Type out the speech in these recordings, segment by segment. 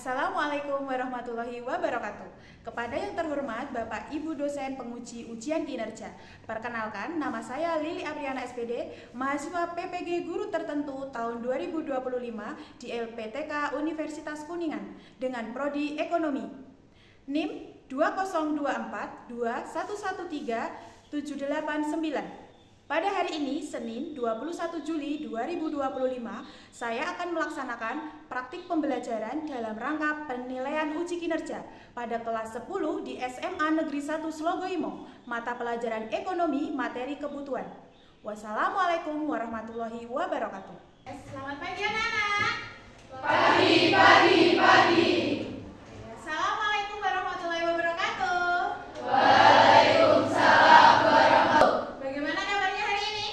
Assalamualaikum warahmatullahi wabarakatuh. Kepada yang terhormat Bapak Ibu dosen penguji ujian kinerja. Perkenalkan, nama saya Lili Apriana SPD, mahasiswa PPG Guru Tertentu tahun 2025 di LPTK Universitas Kuningan dengan prodi Ekonomi. NIM 20142113789. Pada hari ini, Senin 21 Juli 2025, saya akan melaksanakan praktik pembelajaran dalam rangka penilaian uji kinerja pada kelas 10 di SMA Negeri 1 Slogoimo, mata pelajaran ekonomi, materi kebutuhan. Wassalamualaikum warahmatullahi wabarakatuh. Selamat pagi anak-anak. Pagi. Assalamualaikum warahmatullahi wabarakatuh. Waalaikumsalam warahmatullahi. Bagaimana kabarnya hari ini?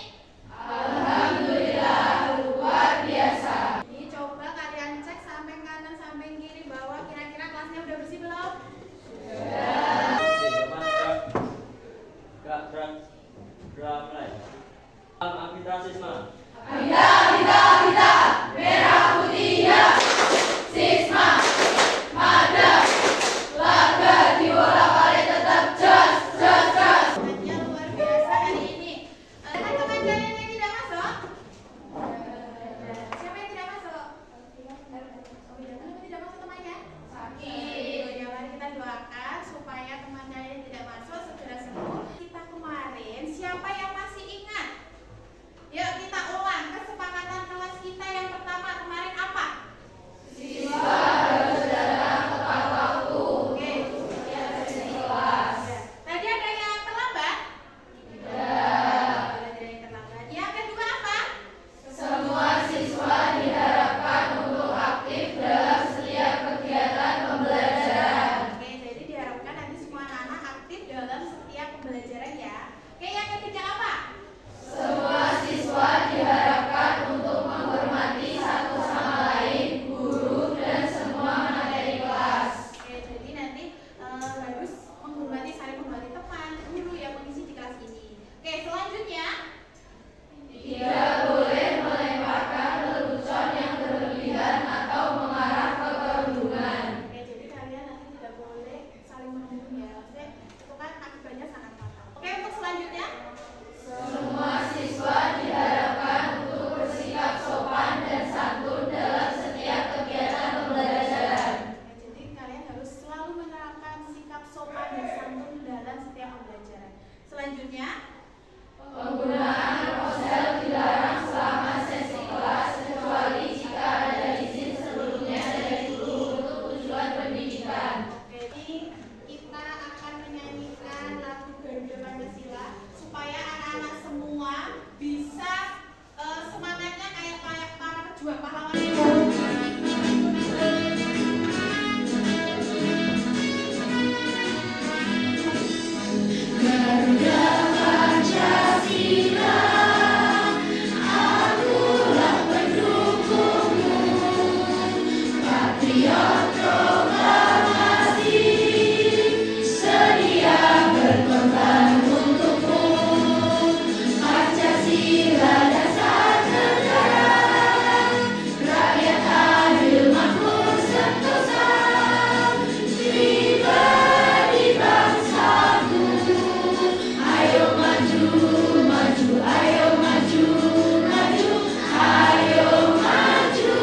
Alhamdulillah luar biasa. Ini coba kalian cek samping kanan, samping kiri, bawah, kira-kira kelasnya udah bersih belum? Merah putih ya. Sisma, madam, laga di bola balik tetap jos. Kerja luar biasa hari ini. Teman-teman kalian yang tidak masuk? Siapa yang tidak masuk? Kenapa tidak masuk temannya? Sakit. Ya, mari kita doakan supaya teman kalian yang tidak masuk segera sembuh. Kita kemarin, siapa yang masih ingat? Yuk kita ulang kesepakatan kelas kita yang pertama kemarin apa? Siswa harus datang tepat waktu. Oke. Di kelas. Tadi ada yang terlambat? Tidak. Ada yang terlambat. Yang kedua apa? Semua siswa diharapkan untuk aktif dalam setiap kegiatan pembelajaran. Oke, jadi diharapkan nanti semua anak-anak aktif dalam setiap pembelajaran ya. Oke, yang ketiga apa? Semua siswa diharapkan untuk menghormati satu sama lain, guru, dan semua materi kelas. Oke, jadi nanti harus menghormati, saling menghormati teman, guru yang mengisi di kelas ini. Oke, selanjutnya Tidak boleh melemparkan lelucon yang berlebihan atau mengarah ke kerudungan. oke, jadi kalian nanti tidak boleh saling membunuh ya. Maksudnya itu kan akibatnya sangat fatal. Oke, untuk selanjutnya Semua siswa diharapkan untuk bersikap sopan dan santun dalam setiap kegiatan pembelajaran. oke, jadi kalian harus selalu menerapkan sikap sopan dan santun dalam setiap pembelajaran. Selanjutnya Penggunaan ponsel dilarang selama sesi kelas kecuali jika ada izin sebelumnya dari guru untuk tujuan pendidikan. Jadi kita akan menyanyikan lagu Garuda Pancasila supaya anak-anak semua bisa semangatnya kayak para pejuang pahlawan. Garuda Pancasila, akulah pendukungmu, patriot proklamasi, sedia berkorban untukmu. Pancasila dasar negara, rakyat adil makmur sentosa, pribadi bangsaku. Ayo maju, ayo maju, ayo maju.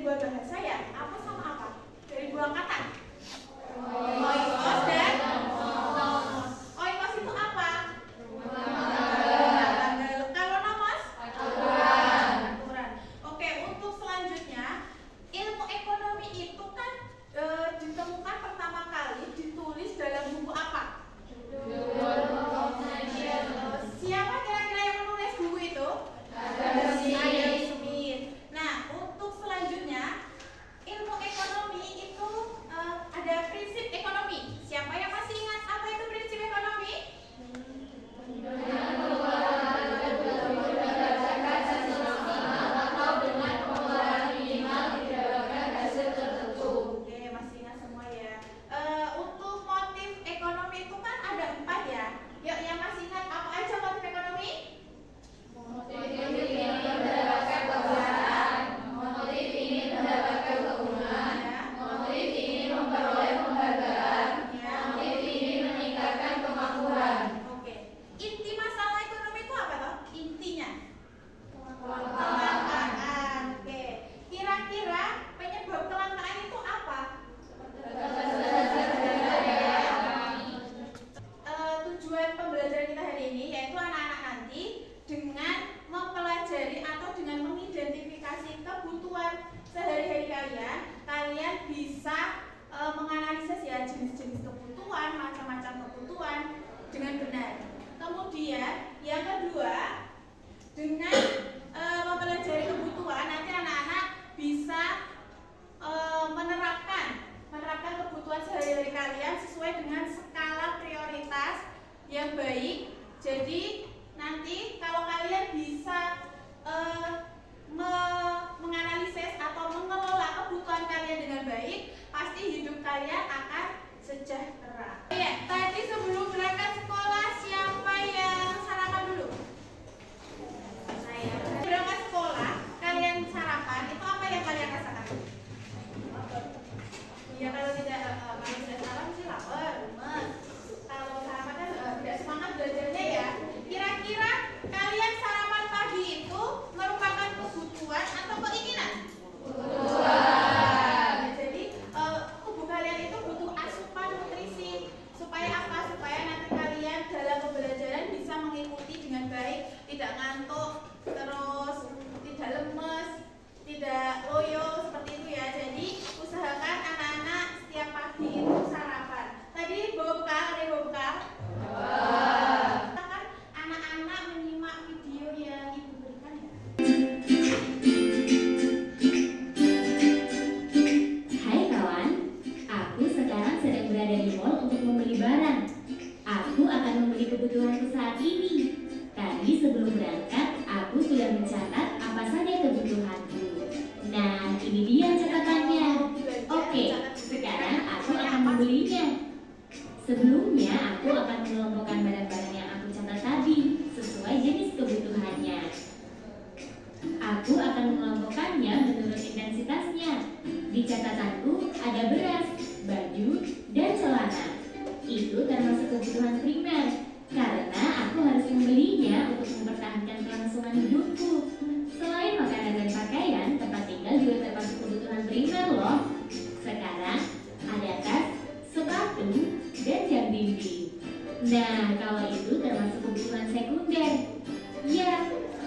dua bahasa ya? Apa sama apa? Dari dua kata? Oikos dan nomos. Oikos itu apa? Tanggal. Kalau nomos? Aturan. Oke, untuk selanjutnya ilmu ekonomi itu kan ditemukan pertama kali ditulis dalam buku apa? Siapa kira-kira yang menulis buku itu? Adam Smith. Nah, untuk selanjutnya ilmu ekonomi itu ada prinsip ekonomi. Siapa yang masih ingat apa itu prinsip ekonomi? Oke, masih ingat semua ya. Untuk motif ekonomi itu kan ada 4 ya. Yuk, yang masih ingat apa aja motif ekonomi? Oke. Inti masalah ekonomi itu apa toh? Intinya? Kelangkaan. Oke. Kira-kira penyebab kelangkaan itu apa? Tujuan pembelajaran kita hari ini yaitu anak-anak nanti dengan mempelajari atau dengan mengidentifikasi kebutuhan sehari-hari kalian bisa menganalisis ya jenis-jenis kebutuhan, macam-macam kebutuhan dengan benar. Kemudian yang kedua, dengan mempelajari kebutuhan nanti anak-anak bisa menerapkan kebutuhan sehari-hari kalian sesuai dengan skala prioritas yang baik. Jadi nanti kalau kalian bisa menganalisis atau mengelola kebutuhan kalian dengan baik, pasti hidup kalian akan sejahtera. Ya, tadi sebelum berangkat sekolah siapa yang sarapan dulu? Saya. Berangkat sekolah, kalian sarapan itu apa yang kalian rasakan? Ya kalau tidak sarapan sih lapar, lemes. Kalau sarapan kan tidak semangat belajarnya ya. Kira-kira kalian sarapan pagi itu merupakan kebutuhan atau keinginan? Kebutuhan. Jadi tubuh kalian itu butuh asupan nutrisi supaya apa? Supaya nanti kalian dalam pembelajaran bisa mengikuti dengan baik, tidak ngantuk, terus tidak lemes, tidak loyo seperti itu ya. Jadi usahakan anak-anak setiap pagi itu sarapan. Tadi bawa bekal, ada yang bawa bekal? Kan anak-anak menyimak video yang ibu berikan ya. Hai kawan, aku sekarang sedang berada di mall untuk membeli barang. Aku akan membeli kebutuhanku saat ini. Tadi sebelum berangkat, aku sudah mencatat apa saja kebutuhanku. Nah, ini dia catatannya. Oke, sekarang aku akan membelinya. Sebelumnya, aku akan mengelompokkan barang-barang yang aku catat tadi sesuai jenis kebutuhannya. Aku akan mengelompokkannya menurut intensitasnya. Di catatanku ada beras, baju, dan celana. Itu termasuk kebutuhan primer, karena aku harus membelinya untuk mempertahankan kelangsungan hidupku. Selain makanan dan pakaian, tempat tinggal juga termasuk kebutuhan primer loh. Sekarang ada tas, sepatu, dan jam dinding. Nah, kalau itu termasuk kebutuhan sekunder. Ya,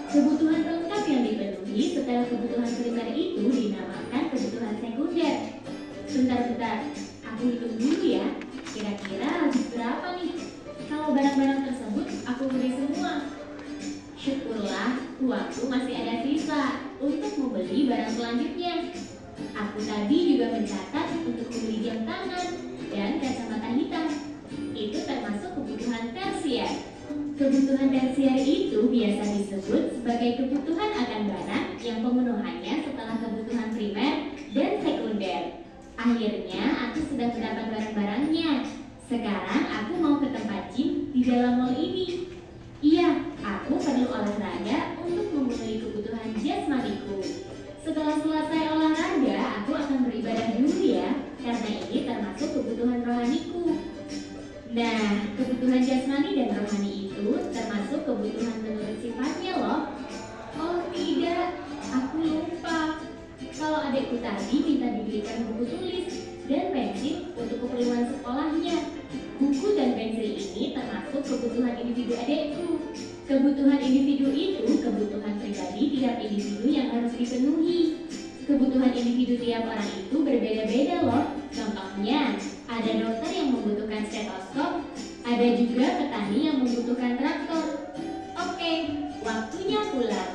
kebutuhan pelengkap yang dipenuhi setelah kebutuhan primer itu dinamakan kebutuhan sekunder. Bentar, aku hitung dulu ya. Kira-kira habis berapa nih? Kalau barang-barang tersebut aku beli semua. Syukurlah, uangku masih ada sisa untuk membeli barang selanjutnya. Aku tadi juga mencatat untuk membeli jam tangan dan kacamata hitam. Itu termasuk kebutuhan tersier. Kebutuhan tersier itu biasa disebut sebagai kebutuhan akan barang yang pemenuhannya setelah kebutuhan primer dan sekunder. Akhirnya aku sudah mendapat barang-barangnya. Sekarang aku mau ke tempat gym di dalam mall ini. Iya, aku perlu olahraga untuk memenuhi kebutuhan jasmaniku. Setelah selesai olahraga, aku akan beribadah dulu ya, karena ini termasuk kebutuhan rohaniku. Nah, kebutuhan jasmani dan rohani itu termasuk kebutuhan menurut sifatnya loh. Oh tidak, aku lupa. Kalau adikku tadi Ardi minta dibelikan buku tulis dan pensil untuk keperluan sekolahnya. Buku dan pensil ini termasuk kebutuhan individu adekku. Kebutuhan individu itu kebutuhan pribadi tiap individu yang harus dipenuhi. Kebutuhan individu tiap orang itu berbeda-beda loh. Contohnya, ada dokter yang membutuhkan stetoskop, ada juga petani yang membutuhkan traktor. Oke, waktunya pulang.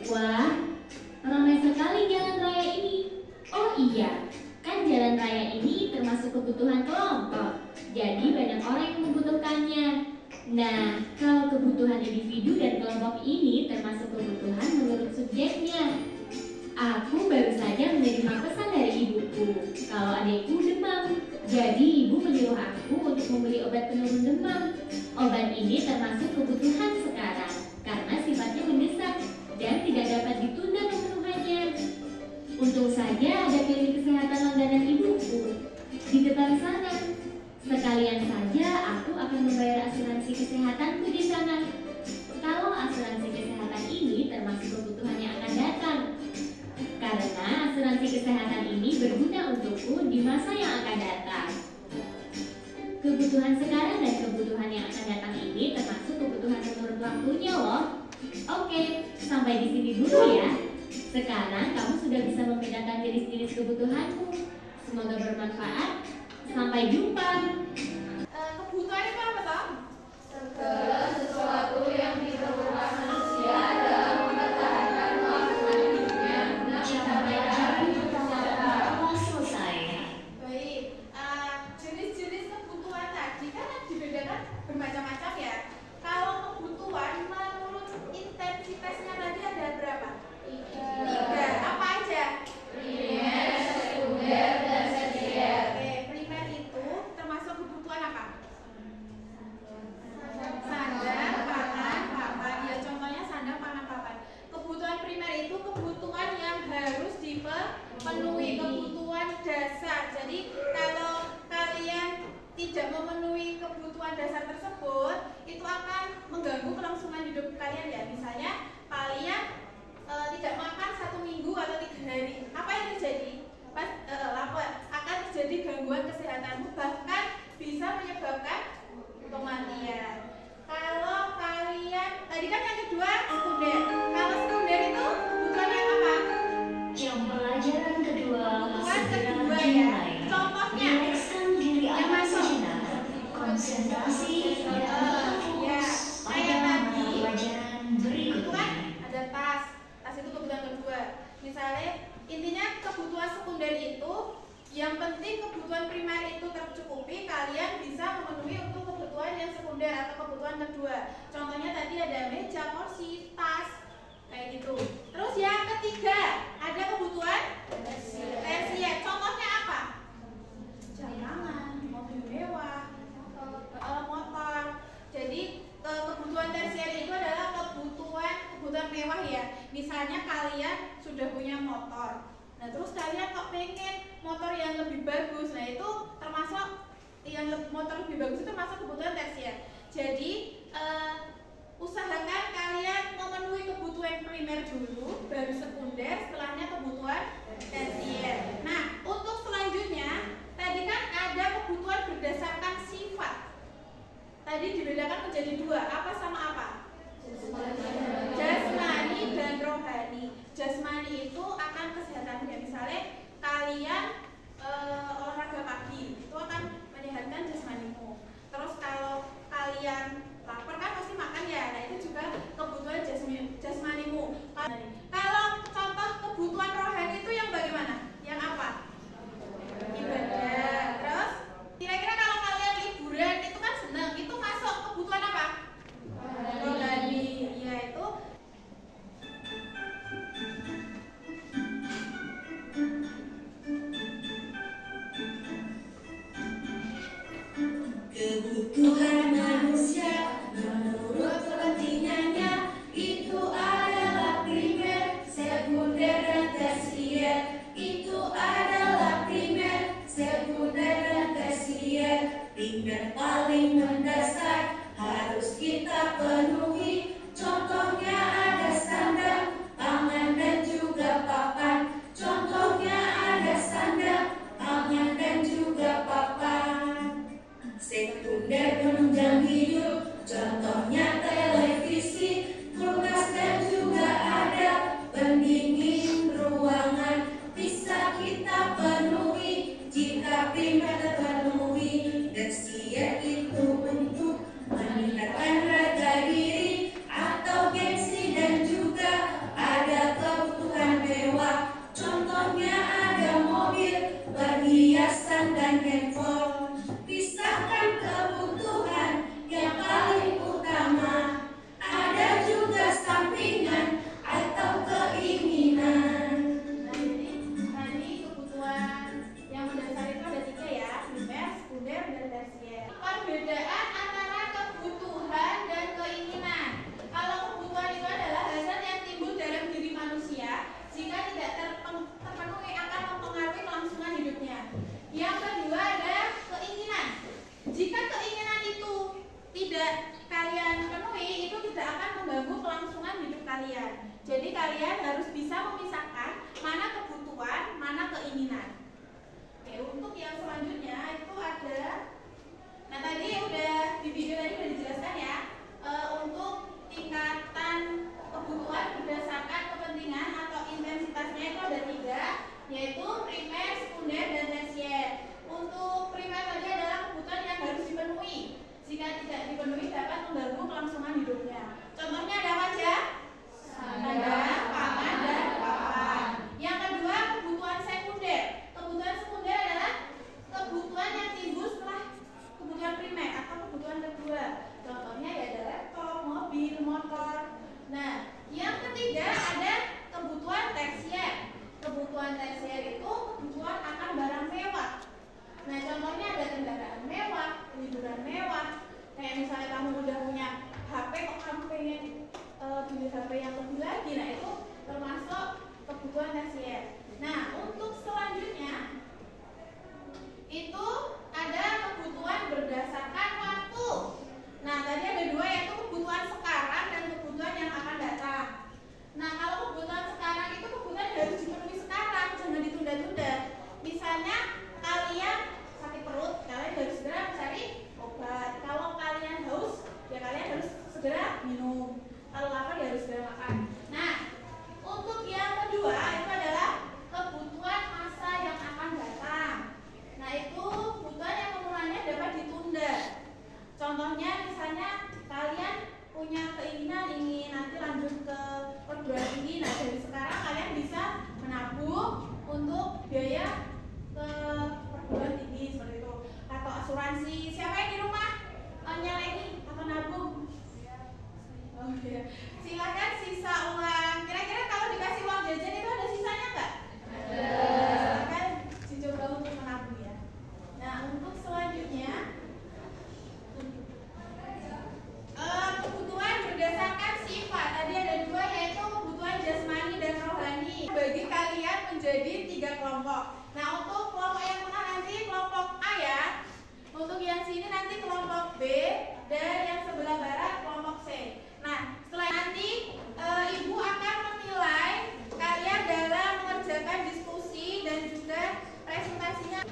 Wah, ramai sekali jalan raya ini. Oh iya, kan jalan raya ini termasuk kebutuhan kelompok. Jadi banyak orang yang membutuhkannya. Nah, kalau kebutuhan individu dan kelompok ini termasuk kebutuhan menurut subjeknya. Aku baru saja menerima pesan dari ibuku kalau adikku demam. Jadi ibu menyuruh aku untuk membeli obat penurun demam. Obat ini termasuk kebutuhan sekarang karena sifatnya mendesak dan tidak dapat ditunda pemenuhannya. Untung saja ada klinik kesehatan langganan ibuku di depan sana. Sekalian saja aku akan membayar asuransi kesehatanku di sana. Kalau asuransi kesehatan ini termasuk kebutuhan yang akan datang. Karena asuransi kesehatan ini berguna untukku di masa yang akan datang. Kebutuhan sekarang dan kebutuhan yang akan datang ini termasuk kebutuhan menurut waktunya loh. Oke, sampai di sini dulu ya. Sekarang kamu sudah bisa membedakan jenis-jenis kebutuhanmu. Semoga bermanfaat. Sampai jumpa. Kebutuhan itu apa toh? Segala sesuatu yang diperlukan manusia dalam mempertahankan kelangsungan hidupnya guna pencapaian Telah selesai. Baik, jenis-jenis kebutuhan tadi kan yang dibedakan bermacam-macam ya. Kalau kebutuhan menurut intensitasnya tadi ada berapa? 3. Apa aja? primer, sekunder, dan tersier. Oke, primer itu termasuk kebutuhan apa? Sandang, pangan, papan. Ya contohnya sandang, pangan, papan. Kebutuhan primer itu kebutuhan yang harus dipenuhi, kebutuhan dasar. Jadi kalau kalian tidak memenuhi kebutuhan dasar tersebut, itu akan mengganggu kelangsungan hidup kalian ya. Misalnya kalian tidak makan 1 minggu atau 3 hari, apa yang terjadi? Akan terjadi gangguan kesehatanmu, bahkan bisa menyebabkan kematian. Kalau kalian tadi kan yang kedua sekunder. Kalau sekunder itu kebutuhannya apa? Jam pelajaran kedua Kebutuhan segera kedua ya. dimulai. Contohnya Rilekskan diri yang Anda masuk. sejenak. Konsentrasi dan fokus Ya, pada kayak mata tadi pelajaran itu berikutnya. kan ada tas. Tas itu kebutuhan kedua. Misalnya intinya kebutuhan sekunder itu yang penting kebutuhan primer itu tercukupi, kalian bisa memenuhi untuk kebutuhan yang sekunder atau kebutuhan kedua. Contohnya tadi ada meja, kursi, tas, kayak gitu. Terus yang ketiga ada kebutuhan tersier. Contohnya apa? Jam tangan, mobil mewah, motor. Jadi kebutuhan tersier itu adalah kebutuhan mewah ya. Misalnya kalian sudah punya motor. Nah terus kalian kok pengen motor yang lebih bagus, nah itu termasuk motor lebih bagus itu termasuk kebutuhan tersier. Jadi usahakan kalian memenuhi kebutuhan primer dulu, baru sekunder, setelahnya kebutuhan tersier. Nah untuk selanjutnya tadi kan ada kebutuhan berdasarkan sifat. Tadi dibedakan menjadi 2, apa sama apa? Jasmani dan rohani. Jasmani itu akan kesehatan ya. Misalnya kalian olahraga pagi itu akan menyehatkan jasmanimu. Terus kalau kalian lapar kan pasti makan ya. Nah itu juga kebutuhan jasmanimu. Kalau contoh kebutuhan rohani itu yang bagaimana? Yang apa? Ibadah. Terus kira-kira kalau kalian liburan itu kan senang, itu masuk kebutuhan apa? Rohani. Yaitu Kebutuhan manusia menurut kepentingannya itu adalah primer, sekunder, dan tersier. Itu adalah primer, sekunder, dan tersier. Primer paling mendasar harus kita penuhi. Contohnya ada sandang, pangan, dan juga papan. Contohnya ada primer terpenuhi, tersier itu untuk meningkatkan harga diri atau gengsi, dan juga ada kebutuhan mewah. Contohnya ada mobil, perhiasan, dan handphone. Pisahkan kebutuhan yang paling utama, ada juga sampingan atau keinginan. Nah, jadi tadi kebutuhan yang mendasar itu ada 3 ya, primer, sekunder, dan tersier. Perbedaan antara kebutuhan dan keinginan. Kalau kebutuhan itu adalah hasrat yang timbul dalam diri manusia jika tidak terpenuhi akan mempengaruhi kelangsungan hidupnya. Yang kedua ada keinginan. Jika keinginan itu tidak kalian penuhi, itu tidak akan mengganggu kelangsungan hidup kalian. Jadi kalian harus bisa memisahkan mana kebutuhan, mana keinginan. Oke, untuk yang selanjutnya itu ada, nah tadi udah di video tadi udah dijelaskan ya, untuk tingkatan kebutuhan berdasarkan kepentingan atau intensitasnya itu ada 3, yaitu primer, sekunder, dan tersier. Untuk primer tadi adalah kebutuhan yang harus dipenuhi. Jika tidak dipenuhi dapat mengganggu kelangsungan hidupnya. Contohnya ada apa aja? Sandang, pangan, dan papan. Yang kedua kebutuhan sekunder. Kebutuhan sekunder adalah kebutuhan yang timbul setelah kebutuhan primer atau kebutuhan kedua. Contohnya ya ada laptop, mobil, motor. Nah, yang ketiga ada kebutuhan tersier. Kebutuhan tersier itu kebutuhan akan barang mewah. Nah, contohnya ada kendaraan mewah, liburan mewah. Kayak misalnya kamu udah punya HP, kok kamu pengen beli HP yang lebih lagi. Nah, itu termasuk kebutuhan tersier. Nah, untuk selanjutnya itu ada kebutuhan berdasarkan waktu. Nah, tadi ada 2, yaitu kebutuhan sekarang dan kebutuhan yang akan datang. Nah, kalau kebutuhan sekarang itu kebutuhan harus dipenuhi sekarang, jangan ditunda-tunda. Misalnya kalian sakit perut, kalian harus segera mencari obat. Kalau kalian haus, ya kalian harus segera minum. Kalau lapar ya harus segera makan. Nah, untuk yang kedua itu adalah kebutuhan masa yang akan datang. Nah, itu kebutuhan yang pemulaannya dapat ditunda. Contohnya misalnya kalian punya keinginan ingin nanti lanjut ke perguruan tinggi. Nah, dari sekarang kalian bisa menabung untuk biaya ke perguruan tinggi seperti itu, atau asuransi. Siapa yang di rumah nyaleni atau nabung? Oh iya. Silakan sisa uang. Kira-kira kalau dikasih uang jajan itu ada sisanya nggak? Ada. Silakan dicoba untuk menabung ya. Nah, untuk selanjutnya kebutuhan berdasarkan sifat. Tadi ada 2, yaitu kebutuhan jasmani dan rohani. Bagi kalian menjadi 3 kelompok. Nah, untuk kelompok yang tengah nanti kelompok A ya. Untuk yang sini nanti kelompok B, dan yang sebelah barat kelompok C. Nah, setelah nanti Ibu akan menilai kalian dalam mengerjakan diskusi dan juga presentasinya.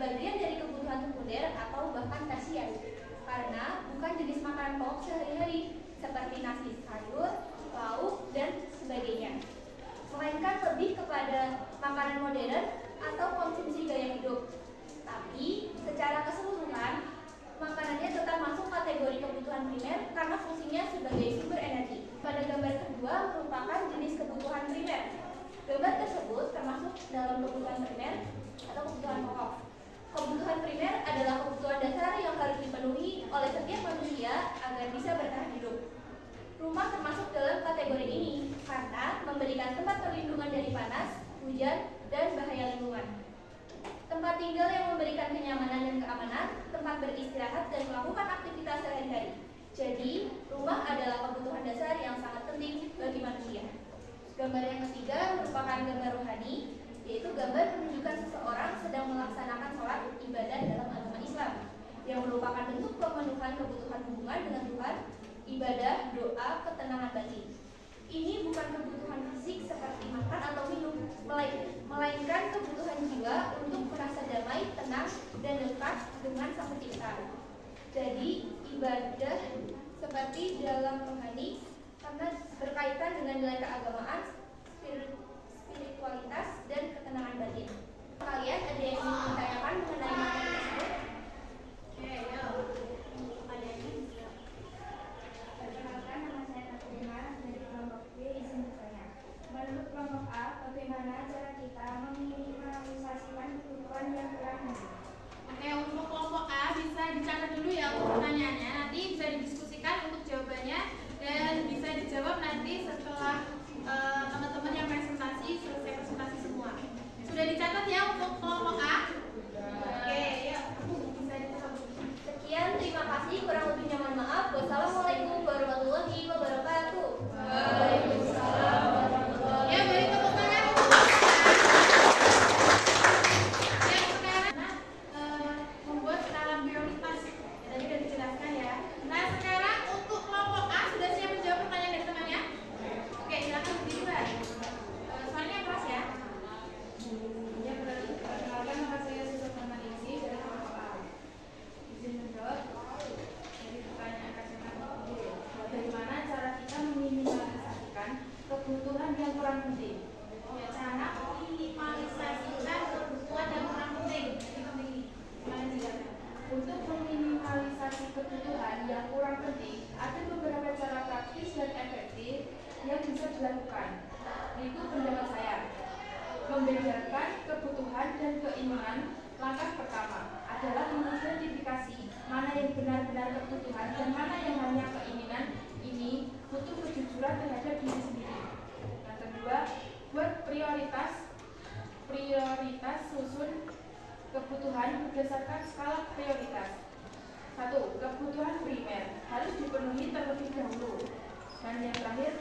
bagian dari kebutuhan sekunder atau bahkan tersier, karena bukan jenis makanan makanan pokok sehari-hari seperti nasi, sayur, lauk, dan sebagainya, melainkan lebih kepada makanan modern atau konsumsi gaya hidup. Tapi secara keseluruhan, makanannya tetap masuk kategori kebutuhan primer karena fungsinya sebagai sumber energi. Pada gambar kedua merupakan jenis kebutuhan primer. Gambar tersebut termasuk dalam kebutuhan primer atau kebutuhan pokok. Kebutuhan primer adalah kebutuhan dasar yang harus dipenuhi oleh setiap manusia agar bisa bertahan hidup. Rumah termasuk dalam kategori ini karena memberikan tempat perlindungan dari panas, hujan, dan bahaya lingkungan. Tempat tinggal yang memberikan kenyamanan dan keamanan, tempat beristirahat dan melakukan aktivitas sehari-hari. Jadi, rumah adalah kebutuhan dasar yang sangat penting bagi manusia. Gambar yang ketiga merupakan gambar rohani, yaitu gambar menunjukkan seseorang sedang melaksanakan sholat ibadah dalam agama Islam, yang merupakan bentuk pemenuhan kebutuhan hubungan dengan Tuhan, ibadah, doa, ketenangan batin. Ini bukan kebutuhan fisik seperti makan atau minum, melainkan kebutuhan jiwa untuk merasa damai, tenang, dan dekat dengan Sang Pencipta. Jadi, ibadah seperti dalam rohani karena berkaitan dengan nilai keagamaan, spiritualitas, dan ketenangan batin. Kalian ada yang ingin ditanyakan mengenai materi tersebut? Oke, yuk. Perkenalkan, nama saya Fatimah dari kelompok B. Izin bertanya. Menurut kelompok A, bagaimana cara kita meminimalisasikan kebutuhan yang kurang gizi? Oke, untuk kelompok A bisa dicatat dulu ya untuk pertanyaannya. Nanti bisa didiskusikan untuk jawabannya dan bisa dijawab nanti setelah teman-teman yang presentasi selesai presentasi semua. Sudah dicatat ya untuk kelompok A? Oke, yuk. Bisa dicatat. Sekian, terima kasih. Kurang lebihnya mohon maaf. Wassalamualaikum warahmatullahi wabarakatuh. Waalaikumsalam warahmatullahi wabarakatuh. Ya, beri tepuk tangan untuk yang sekarang membuat skala prioritas. Tadi sudah dijelaskan ya. Nah, sekarang untuk kelompok A sudah siap menjawab pertanyaan dari temannya? Oke, silakan berdiri, Mbak. Soalnya keras ya. Ya, perkenalkan, nama saya Susan Maningsi dari kelompok A. Izin menjawab dari pertanyaan kacamata biru. Bagaimana cara kita meminimalisasikan kebutuhan yang kurang penting? Ya, cara meminimalisasikan kebutuhan yang kurang penting. Ini penting. Gimana jelasnya? Untuk meminimalisasi kebutuhan yang kurang penting, ada beberapa cara praktis dan efektif yang bisa dilakukan. Itu pendapat saya. Membedakan kebutuhan dan keinginan. Langkah pertama adalah mengidentifikasi mana yang benar-benar kebutuhan dan mana yang hanya keinginan. Ini butuh kejujuran terhadap diri sendiri. Yang kedua, buat prioritas susun kebutuhan berdasarkan skala prioritas. 1. Kebutuhan primer harus dipenuhi terlebih dahulu. Dan yang terakhir,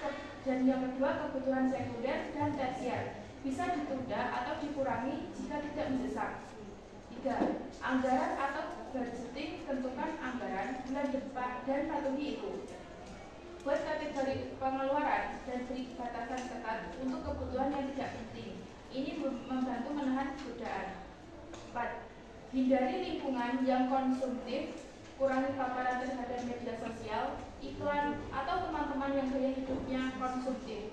dan yang kedua, kebutuhan sekunder dan tersier bisa ditunda atau dikurangi jika tidak mendesak. 3. Anggaran atau budgeting, tentukan anggaran bulan depan dan patuhi itu. Buat kategori pengeluaran dan beri batasan ketat untuk kebutuhan yang tidak penting. Ini membantu menahan godaan. 4. Hindari lingkungan yang konsumtif, kurangi paparan terhadap media sosial, iklan, atau teman-teman yang gaya hidupnya konsumtif.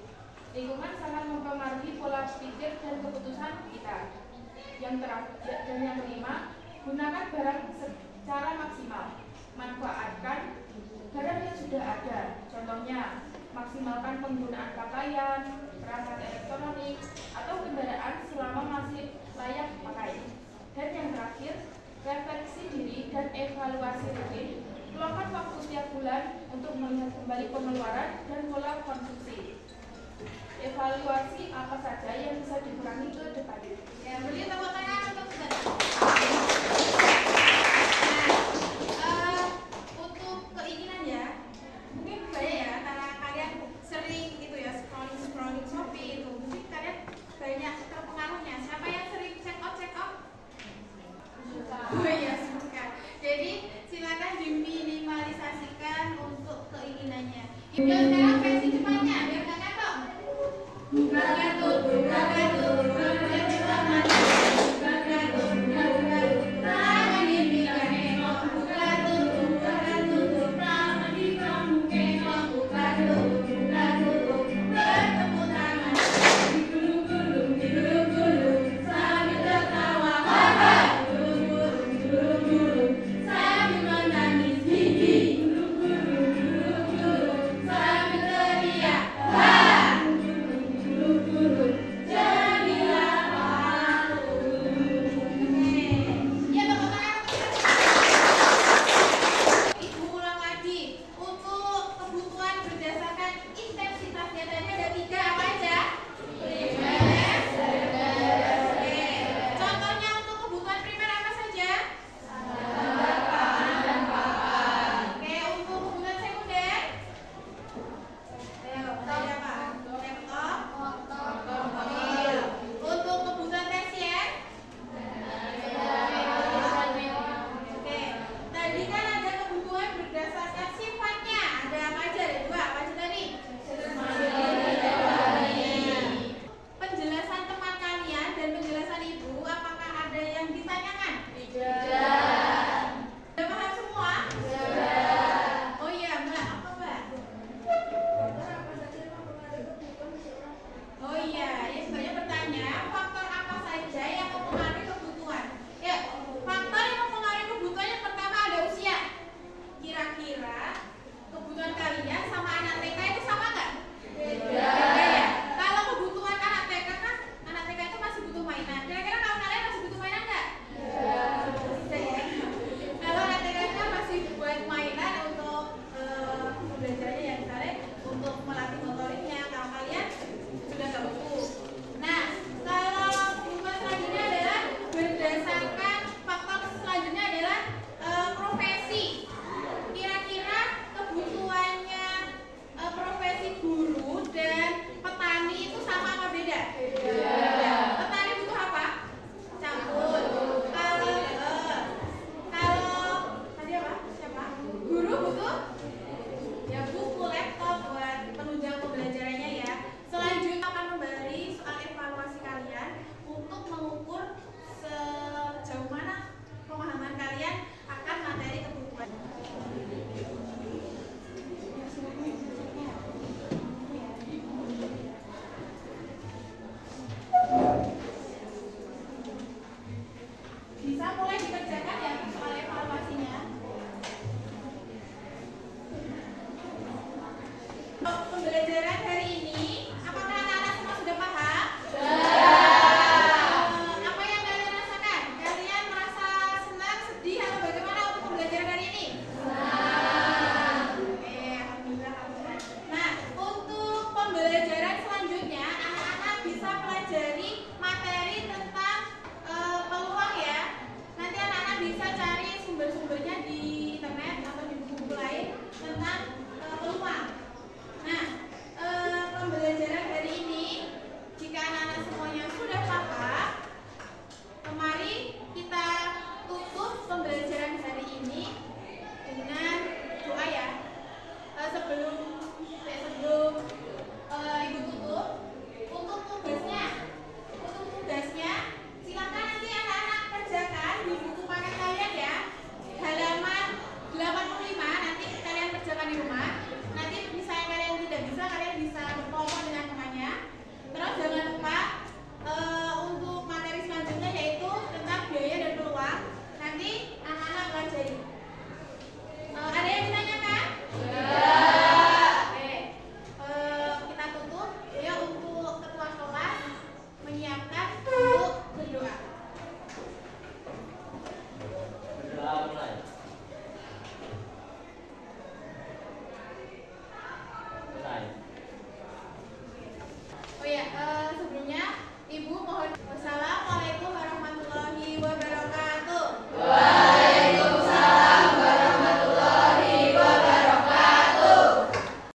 Lingkungan sangat mempengaruhi pola pikir dan keputusan kita. Yang terakhir dan yang kelima, gunakan barang secara maksimal. Manfaatkan barang yang sudah ada. Contohnya, maksimalkan penggunaan pakaian, perangkat elektronik, atau kendaraan selama masih layak pakai. Dan yang terakhir, refleksi diri dan evaluasi rutin. Luangkan waktu setiap bulan untuk melihat kembali pengeluaran dan pola konsumsi. Evaluasi apa saja yang bisa dikurangi ke depan. Ya, beri tepuk tangan untuk saudara. Untuk keinginan ya, mungkin banyak ya karena kalian sering itu ya scrolling Shopee itu, mungkin kalian banyak terpengaruhnya. Siapa yang sering check out? Oh iya, suka. Jadi silakan diminimalisasikan untuk keinginannya.